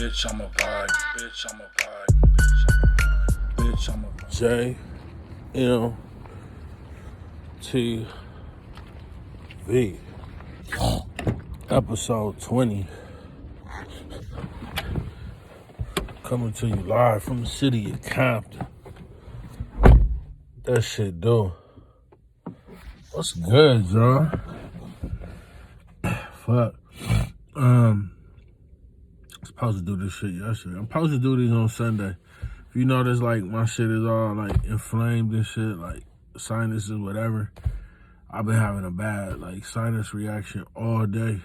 Bitch, I'm a vibe. Bitch, I'm a vibe. Bitch, I'm a vibe. JMTV. Episode 20. Coming to you live from the city of Compton. That shit do. What's good, y'all? Fuck. Supposed to do this shit yesterday. I'm supposed to do these on Sunday. If you notice, like, my shit is all, like, inflamed and shit, like, sinuses, whatever. I've been having a bad, like, sinus reaction all day.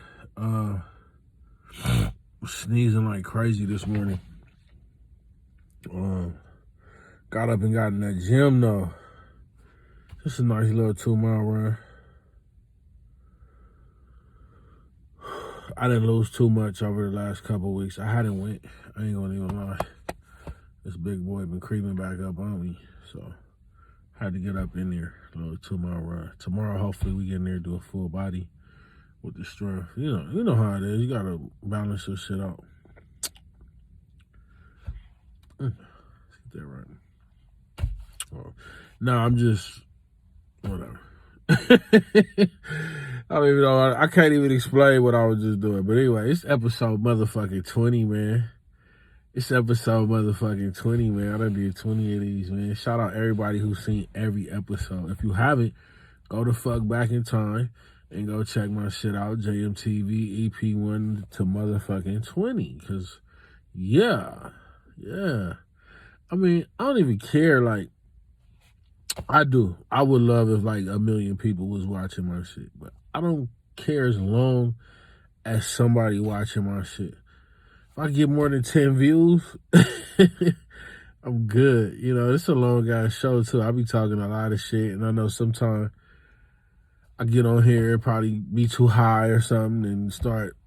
Sneezing like crazy this morning. Got up and got in that gym, though. Just a nice little 2-mile run. I didn't lose too much over the last couple of weeks. I hadn't went. I ain't gonna even lie. This big boy been creeping back up on me, so I had to get up in there. A little 2-mile run. Tomorrow, hopefully, we get in there and do a full body with the strength. You know how it is. You gotta balance your shit out. Let's get that right. No, I'm just whatever. I don't even know. I can't even explain what I was just doing. But anyway, it's episode motherfucking 20, man. It's episode motherfucking 20, man. I done did 20 of these, man. Shout out everybody who's seen every episode. If you haven't, go the fuck back in time and go check my shit out. JMTV EP 1 to motherfucking 20. Because, yeah. I mean, I don't even care, like, I do. I would love if, like, 1 million people was watching my shit. But I don't care as long as somebody watching my shit. If I get more than 10 views, I'm good. You know, it's a long guy show, too. I be talking a lot of shit, and I know sometimes I get on here, it probably be too high or something and start,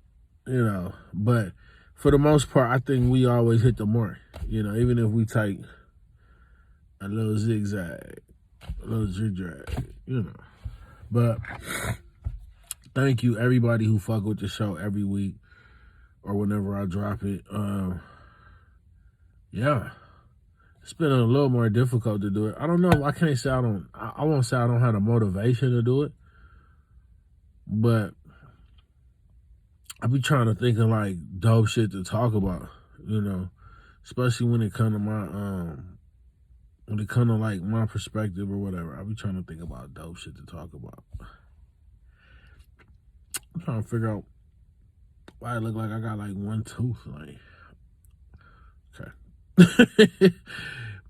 But for the most part, I think we always hit the mark. Even if we take a little zigzag, a little zigzag, But thank you, everybody who fuck with the show every week or whenever I drop it. Yeah. It's been a little more difficult to do it. I don't know. I can't say I won't say I don't have the motivation to do it. But I be trying to think of, like, dope shit to talk about, especially when it come to like my perspective or whatever. I be trying to think about dope shit to talk about. I'm trying to figure out why I look like I got like one tooth, like, okay.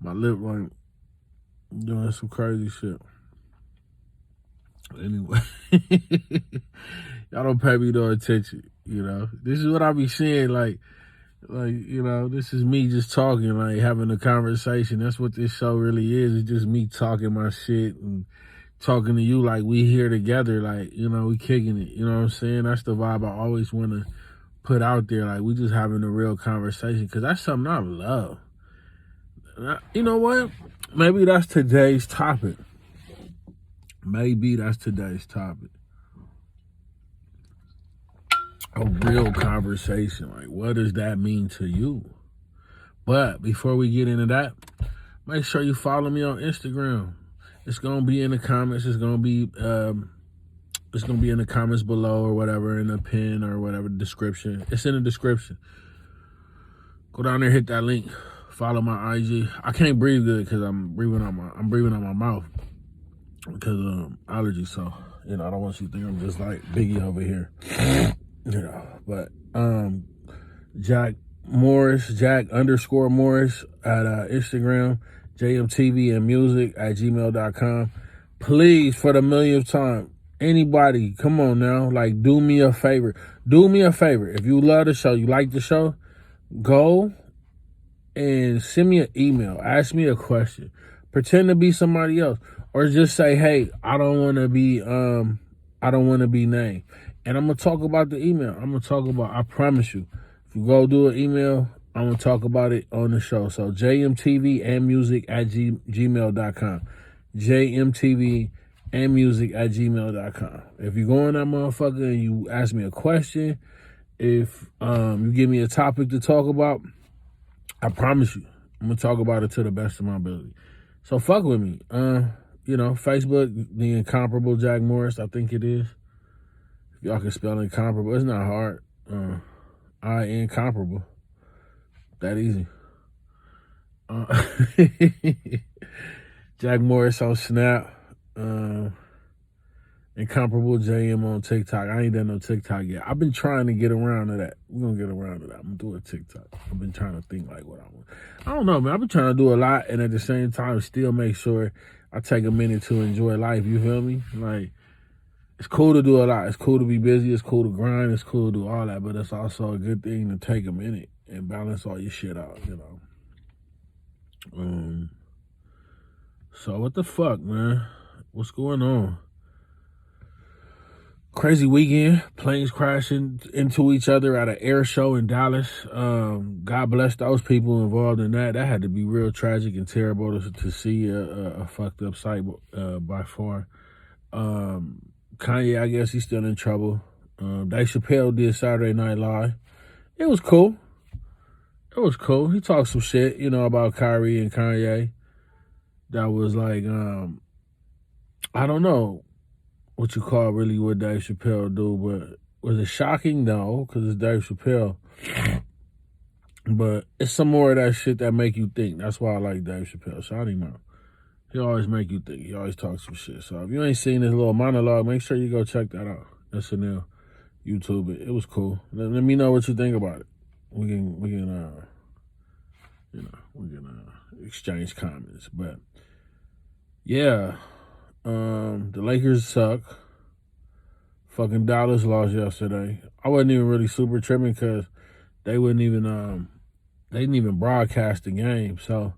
My lip, like, doing some crazy shit. Anyway, y'all don't pay me no attention, This is what I be seeing, like, this is me just talking, like, having a conversation. That's what this show really is. It's just me talking my shit and talking to you like we here together, like, we kicking it, you know what I'm saying? That's the vibe I always want to put out there, like, we just having a real conversation, because that's something I love. You know what? Maybe that's today's topic. A real conversation. Like, what does that mean to you? But before we get into that, make sure you follow me on Instagram. It's gonna be in the comments. It's gonna be in the comments below or whatever, in the pin or whatever, description. It's in the description. Go down there, hit that link. Follow my IG. I can't breathe good because I'm breathing on my mouth because of allergies. So, I don't want you to think I'm just like Biggie over here. But Jack _Morris at Instagram, JMTVandMusic at gmail.com. Please, for the millionth time, anybody, come on now, like, do me a favor. If you love the show, you like the show, go and send me an email. Ask me a question. Pretend to be somebody else, or just say, "Hey, I don't want to be named." And I'm gonna talk about the email. I promise you, if you go do an email, I'm gonna talk about it on the show. So JMTVandMusic at gmail.com. JMTVandMusic at gmail.com. If you go in that motherfucker and you ask me a question, If you give me a topic to talk about, I promise you, I'm gonna talk about it to the best of my ability. So fuck with me. Facebook, the incomparable Jack Morris, I think it is. If y'all can spell incomparable, it's not hard. I incomparable. That easy. Jack Morris on Snap. Incomparable JM on TikTok. I ain't done no TikTok yet. I've been trying to get around to that. We're gonna get around to that. I'm gonna do a TikTok. I've been trying to think like what I want. I don't know, man. I've been trying to do a lot and at the same time still make sure I take a minute to enjoy life. You feel me? Like, it's cool to do a lot. It's cool to be busy. It's cool to grind. It's cool to do all that. But it's also a good thing to take a minute and balance all your shit out, So what the fuck, man? What's going on? Crazy weekend. Planes crashing into each other at an air show in Dallas. God bless those people involved in that. That had to be real tragic and terrible to see a fucked up sight by far. Kanye, I guess he's still in trouble. Dave Chappelle did Saturday Night Live. It was cool. He talked some shit, about Kyrie and Kanye. That was like, I don't know what you call really what Dave Chappelle do, but was it shocking? No, because it's Dave Chappelle. But it's some more of that shit that make you think. That's why I like Dave Chappelle. Shout him out. He always make you think. He always talks some shit. So if you ain't seen his little monologue, make sure you go check that out. SNL, YouTube it. It was cool. Let me know what you think about it. We can exchange comments. But yeah, the Lakers suck. Fucking Dallas lost yesterday. I wasn't even really super tripping because they didn't even broadcast the game. So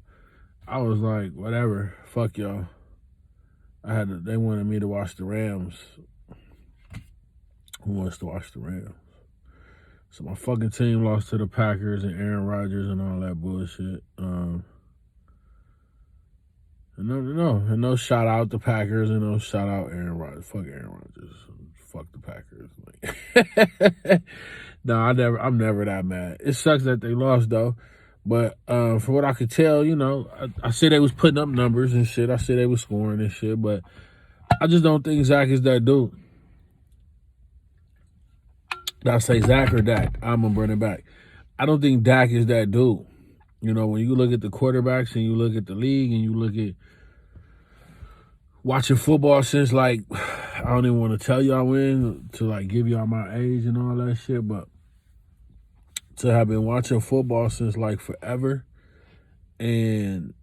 I was like, whatever, fuck y'all. They wanted me to watch the Rams. Who wants to watch the Rams? So my fucking team lost to the Packers and Aaron Rodgers and all that bullshit. And no shout out the Packers and no shout out Aaron Rodgers. Fuck Aaron Rodgers. Fuck the Packers. Like, no, I'm never that mad. It sucks that they lost though. But for what I could tell, I said they was putting up numbers and shit. I said they was scoring and shit, but I just don't think Zach is that dude. Did I say Zach or Dak? I'm gonna bring it back. I don't think Dak is that dude. When you look at the quarterbacks and you look at the league and you look at watching football since like, I don't even want to tell y'all when to like give y'all my age and all that shit, but to have been watching football since like forever, and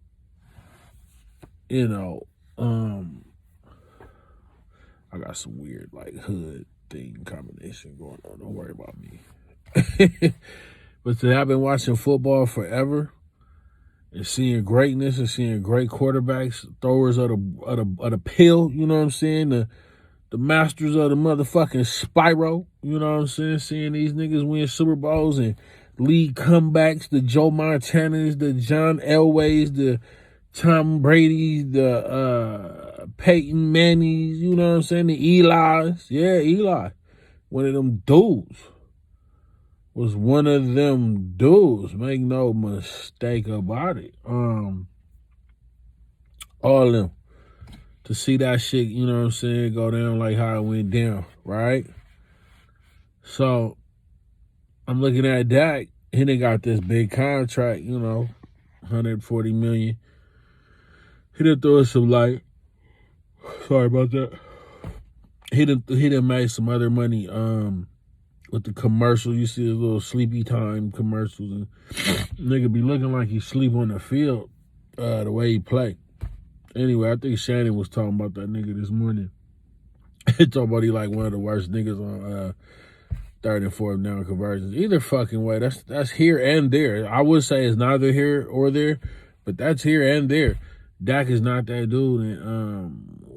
I got some weird like hood thing combination going on. Don't worry about me. But to have been watching football forever and seeing greatness and seeing great quarterbacks, throwers of the pill, you know what I'm saying? The masters of the motherfucking Spyro, you know what I'm saying? Seeing these niggas win Super Bowls and league comebacks, the Joe Montanas, the John Elways, the Tom Brady's, the Peyton Manning's, you know what I'm saying? The Eli's. Yeah, Eli. One of them dudes. Was one of them dudes. Make no mistake about it. All of them. To see that shit, you know what I'm saying, go down like how it went down, right? So, I'm looking at Dak. He done got this big contract, $140 million. He done throw us some light. Sorry about that. He done made some other money with the commercial. You see his little sleepy time commercials. And nigga be looking like he sleep on the field the way he play. Anyway, I think Shannon was talking about that nigga this morning. He talking about he like one of the worst niggas on third and fourth down conversions. Either fucking way, that's here and there. I would say it's neither here or there, but that's here and there. Dak is not that dude, and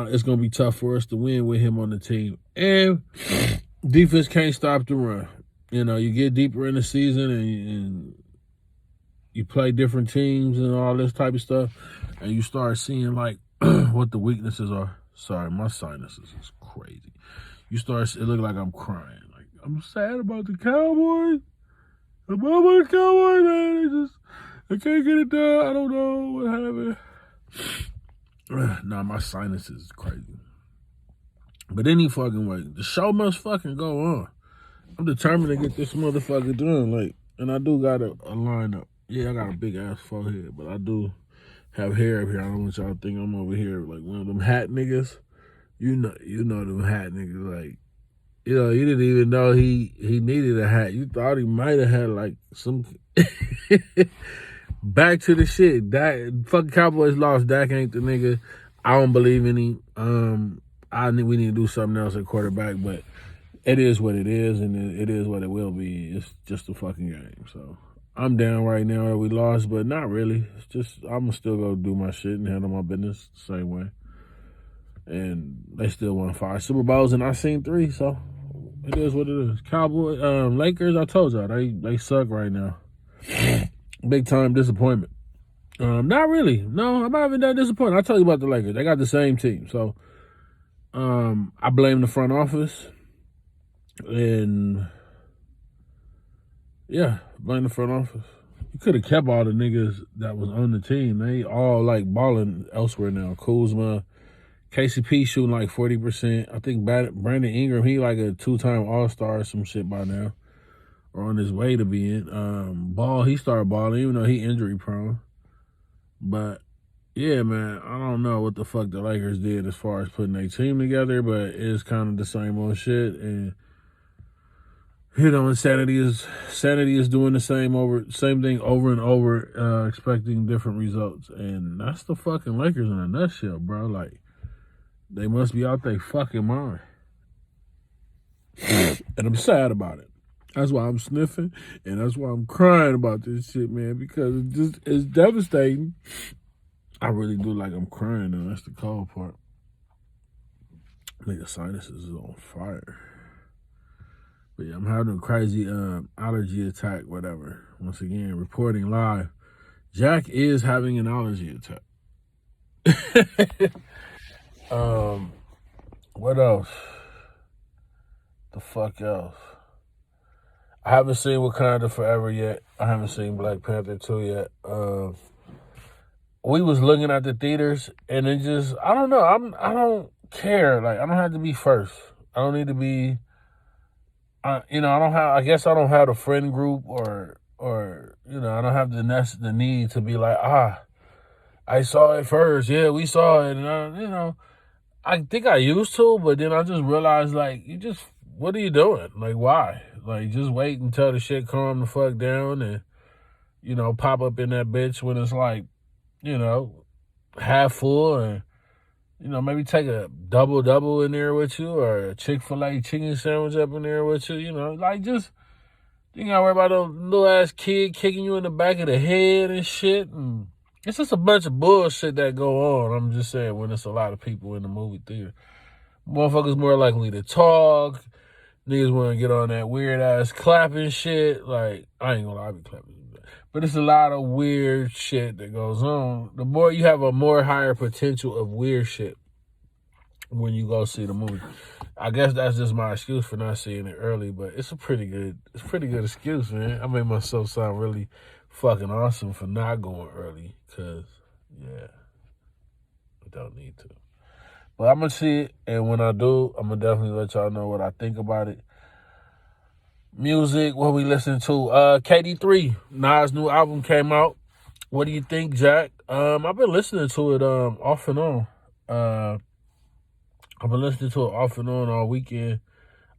it's gonna be tough for us to win with him on the team. And defense can't stop the run. You get deeper in the season and you play different teams and all this type of stuff, and you start seeing like what the weaknesses are. Sorry, my sinuses is crazy. It look like I'm crying. Like I'm sad about the Cowboys. I'm about the Cowboys, man. I can't get it done. I don't know what happened. Nah, my sinuses is crazy. But any fucking way, the show must fucking go on. I'm determined to get this motherfucker done. Like, and I do got a lineup. Yeah, I got a big ass forehead, but I do have hair up here. I don't want y'all to think I'm over here like one of them hat niggas. You know them hat niggas. Like, you didn't even know he needed a hat. You thought he might have had like some. Back to the shit. Dak, fucking Cowboys lost. Dak ain't the nigga. I don't believe in him. We need to do something else at quarterback, but it is what it is, and it is what it will be. It's just a fucking game. So I'm down right now that we lost, but not really. It's just I'm gonna still go do my shit and handle my business the same way. And they still won 5 Super Bowls, and I seen 3, so it is what it is. Cowboys, Lakers. I told y'all they suck right now. Big time disappointment. Not really. No, I'm not even that disappointed. I'll tell you about the Lakers. They got the same team, so. I blame the front office, and yeah, blame the front office. You could have kept all the niggas that was on the team. They all like balling elsewhere now. Kuzma, KCP shooting like 40%. I think Brandon Ingram, he like a 2-time All-Star or some shit by now, or on his way to being. Ball, he started balling even though he injury prone, but. Yeah, man, I don't know what the fuck the Lakers did as far as putting their team together, but it's kind of the same old shit. And insanity is doing the same thing over and over, expecting different results. And that's the fucking Lakers in a nutshell, bro. Like, they must be out their fucking mind. And I'm sad about it. That's why I'm sniffing, and that's why I'm crying about this shit, man, because it's devastating. I really do like I'm crying, though. That's the cold part. Nigga, sinuses is on fire. But yeah, I'm having a crazy allergy attack, whatever. Once again, reporting live. Jack is having an allergy attack. What else? The fuck else? I haven't seen Wakanda Forever yet. I haven't seen Black Panther 2 yet. We was looking at the theaters, and it just, I don't know. I don't care. Like, I don't have to be first. I don't need to be, I guess I don't have a friend group or I don't have the need to be like, I saw it first. Yeah, we saw it. And, I think I used to, but then I just realized, like, what are you doing? Like, why? Like, just wait until the shit calm the fuck down and, pop up in that bitch when it's like, half full and, maybe take a double in there with you or a Chick-fil-A chicken sandwich up in there with you, like just, you gotta worry about a little ass kid kicking you in the back of the head and shit. And it's just a bunch of bullshit that go on. I'm just saying when there's a lot of people in the movie theater. Motherfuckers more likely to talk. Niggas want to get on that weird ass clapping shit. Like, I ain't gonna lie, I be clapping. But it's a lot of weird shit that goes on. The more you have a more higher potential of weird shit when you go see the movie. I guess that's just my excuse for not seeing it early, but it's a pretty good excuse, man. I made myself sound really fucking awesome for not going early, because, yeah, I don't need to. But I'm going to see it, and when I do, I'm going to definitely let y'all know what I think about it. Music, what we listen to. KD3, Nas' new album came out. What do you think, Jack? I've been listening to it off and on. I've been listening to it off and on all weekend.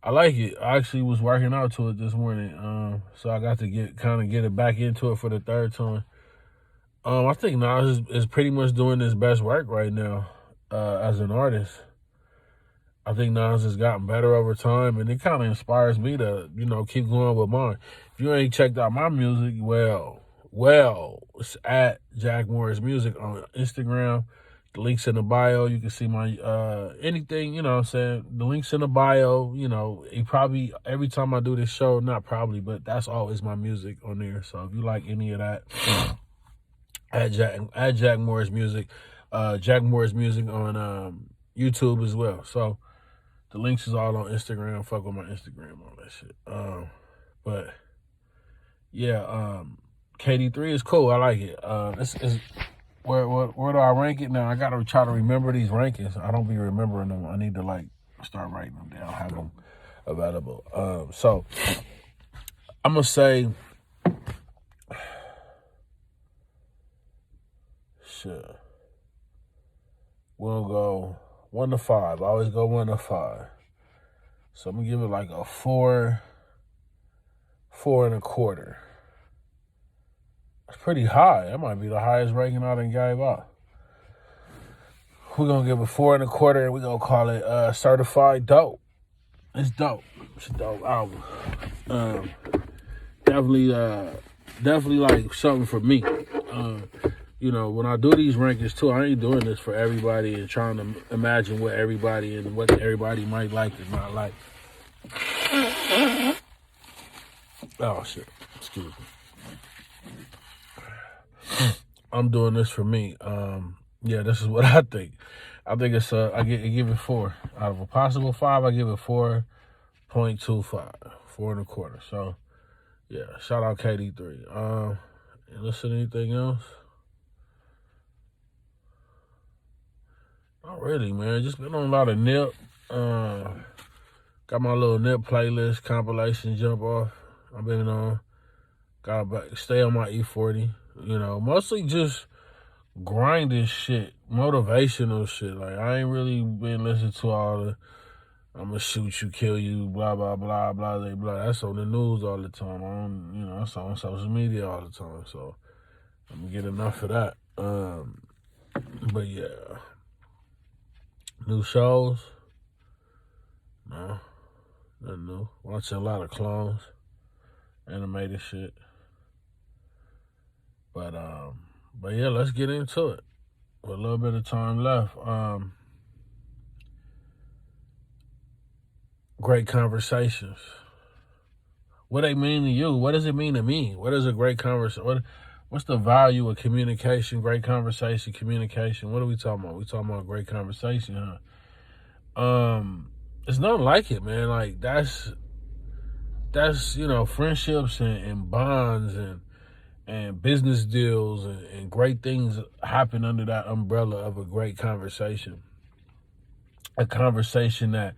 I like it. I actually was working out to it this morning, so I got to get it back into it for the third time. I think Nas is pretty much doing his best work right now as an artist. I think Nas has gotten better over time, and it kind of inspires me to, keep going with mine. If you ain't checked out my music, well, it's at Jack Morise Music on Instagram. The link's in the bio. You can see my anything, the link's in the bio. It probably, every time I do this show, not probably, but that's always my music on there. So if you like any of that, at Jack Morise Music, Jack Morise Music on YouTube as well. So The links is all on Instagram. Fuck with my Instagram, all that shit. But yeah, KD3 is cool. I like it. It's where do I rank it now? I gotta try to remember these rankings. I don't be remembering them. I need to like start writing them down, have them available. So I'm gonna say, sure, we'll go 1 to 5. I always go 1 to 5. So I'm gonna give it like a 4, 4.25. It's pretty high. That might be the highest ranking I done gave out. We're gonna give it 4.25, and we're gonna call it Certified Dope. It's dope. It's a dope album. Definitely like something for me. You know, when I do these rankings too, I ain't doing this for everybody and trying to imagine what everybody might like and not like. Oh shit! Excuse me. I'm doing this for me. Yeah, this is what I think. I think it's I give it 4 out of a possible 5. I give it 4.25, 4.25. So yeah, shout out KD3. And listen to anything else? Not really, man. Just been on a lot of Nip. Got my little Nip playlist compilation jump off. I've been on. Gotta stay on my E40. You know, mostly just grinding shit, motivational shit. Like, I ain't really been listening to all the I'm gonna shoot you, kill you, blah, blah, blah, blah, blah, blah. That's on the news all the time. That's on social media all the time. So I'm gonna get enough of that. But yeah. New shows? No. Nothing new. Watching a lot of clones. Animated shit. But yeah, let's get into it. With a little bit of time left. Great conversations. What they mean to you? What does it mean to me? What is a great conversation? What's the value of communication? Great conversation, communication. What are we talking about? We talking about great conversation, huh? It's nothing like it, man. Like that's friendships and bonds and business deals and great things happen under that umbrella of a great conversation. A conversation that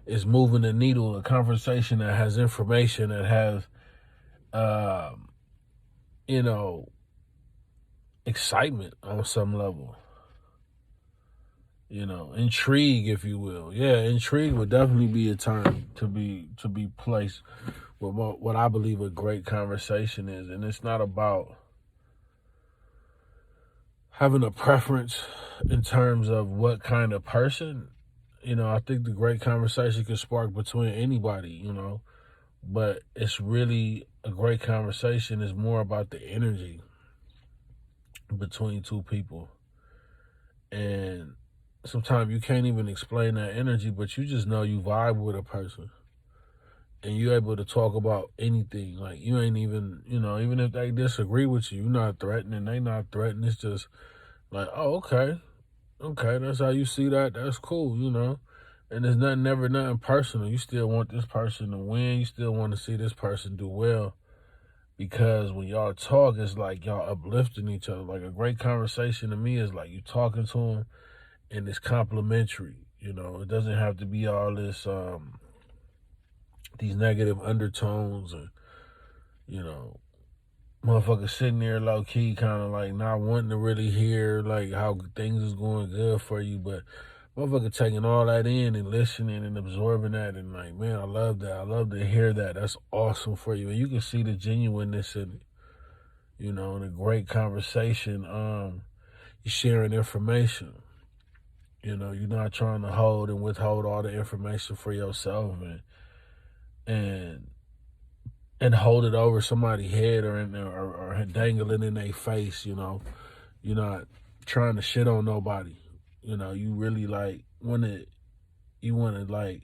is moving the needle, a conversation that has information, that has, excitement on some level. Intrigue, if you will. Yeah, intrigue would definitely be a term to be placed with what I believe a great conversation is. And it's not about having a preference in terms of what kind of person. I think the great conversation can spark between anybody, but it's really a great conversation is more about the energy between two people. And sometimes you can't even explain that energy, but you just know you vibe with a person. And you're able to talk about anything. Like, you ain't even, even if they disagree with you, you're not threatening, they not threatening. It's just like, oh, okay, that's how you see that. That's cool, And there's never nothing personal. You still want this person to win. You still want to see this person do well. Because when y'all talk, it's like y'all uplifting each other. Like, a great conversation to me is like you talking to them and it's complimentary. It doesn't have to be all this, these negative undertones and, motherfuckers sitting there low key, kind of like not wanting to really hear like how things is going good for you, but motherfucker taking all that in and listening and absorbing that and like, man, I love that. I love to hear that. That's awesome for you. And you can see the genuineness in it, in a great conversation. You're sharing information. You're not trying to hold and withhold all the information for yourself and hold it over somebody's head or dangle it in their face, You're not trying to shit on nobody. You really like want to like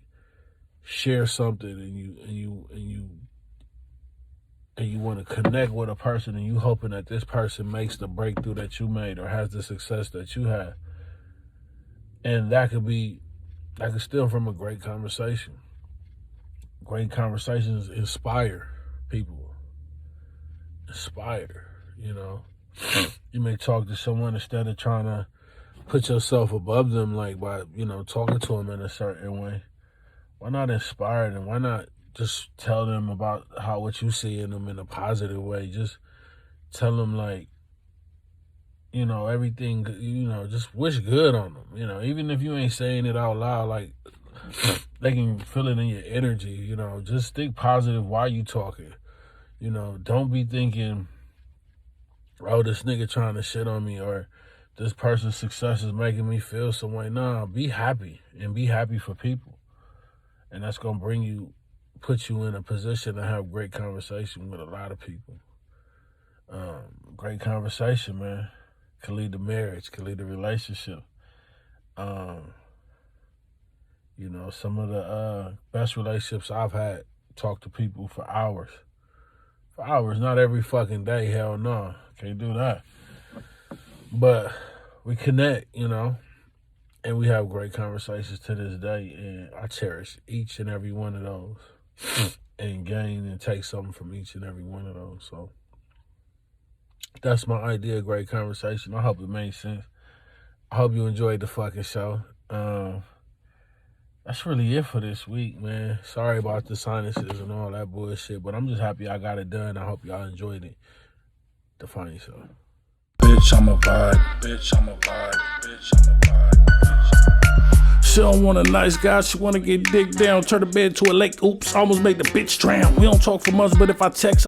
share something and you want to connect with a person and you hoping that this person makes the breakthrough that you made or has the success that you had. And that could be that can stem from a great conversation. Great conversations inspire people. Inspire, you know. You may talk to someone instead of trying to put yourself above them, like by, you know, talking to them in a certain way. Why not inspire them? Why not just tell them about how what you see in them in a positive way? Just tell them, like, you know, everything, you know, just wish good on them. You know, even if you ain't saying it out loud, like, they can feel it in your energy, you know. Just think positive while you talking. You know, don't be thinking, oh, this nigga trying to shit on me, or this person's success is making me feel some way. Nah, be happy, and be happy for people. And that's going to put you in a position to have great conversation with a lot of people. Great conversation, man. Can lead to marriage, can lead to relationship. You know, some of the best relationships I've had, talk to people for hours. For hours, not every fucking day, hell no. Can't do that. But we connect, you know, and we have great conversations to this day, and I cherish each and every one of those and gain and take something from each and every one of those. So that's my idea of great conversation. I hope it made sense. I hope you enjoyed the fucking show. That's really it for this week, man. Sorry about the sinuses and all that bullshit, but I'm just happy I got it done. I hope y'all enjoyed it. Define yourself. Bitch, I'm a vibe. Bitch, I'm a vibe. Bitch, I'm a vibe. She don't want a nice guy, she wanna get dick down. Turn the bed to a lake, oops, almost made the bitch drown. We don't talk for months, but if I text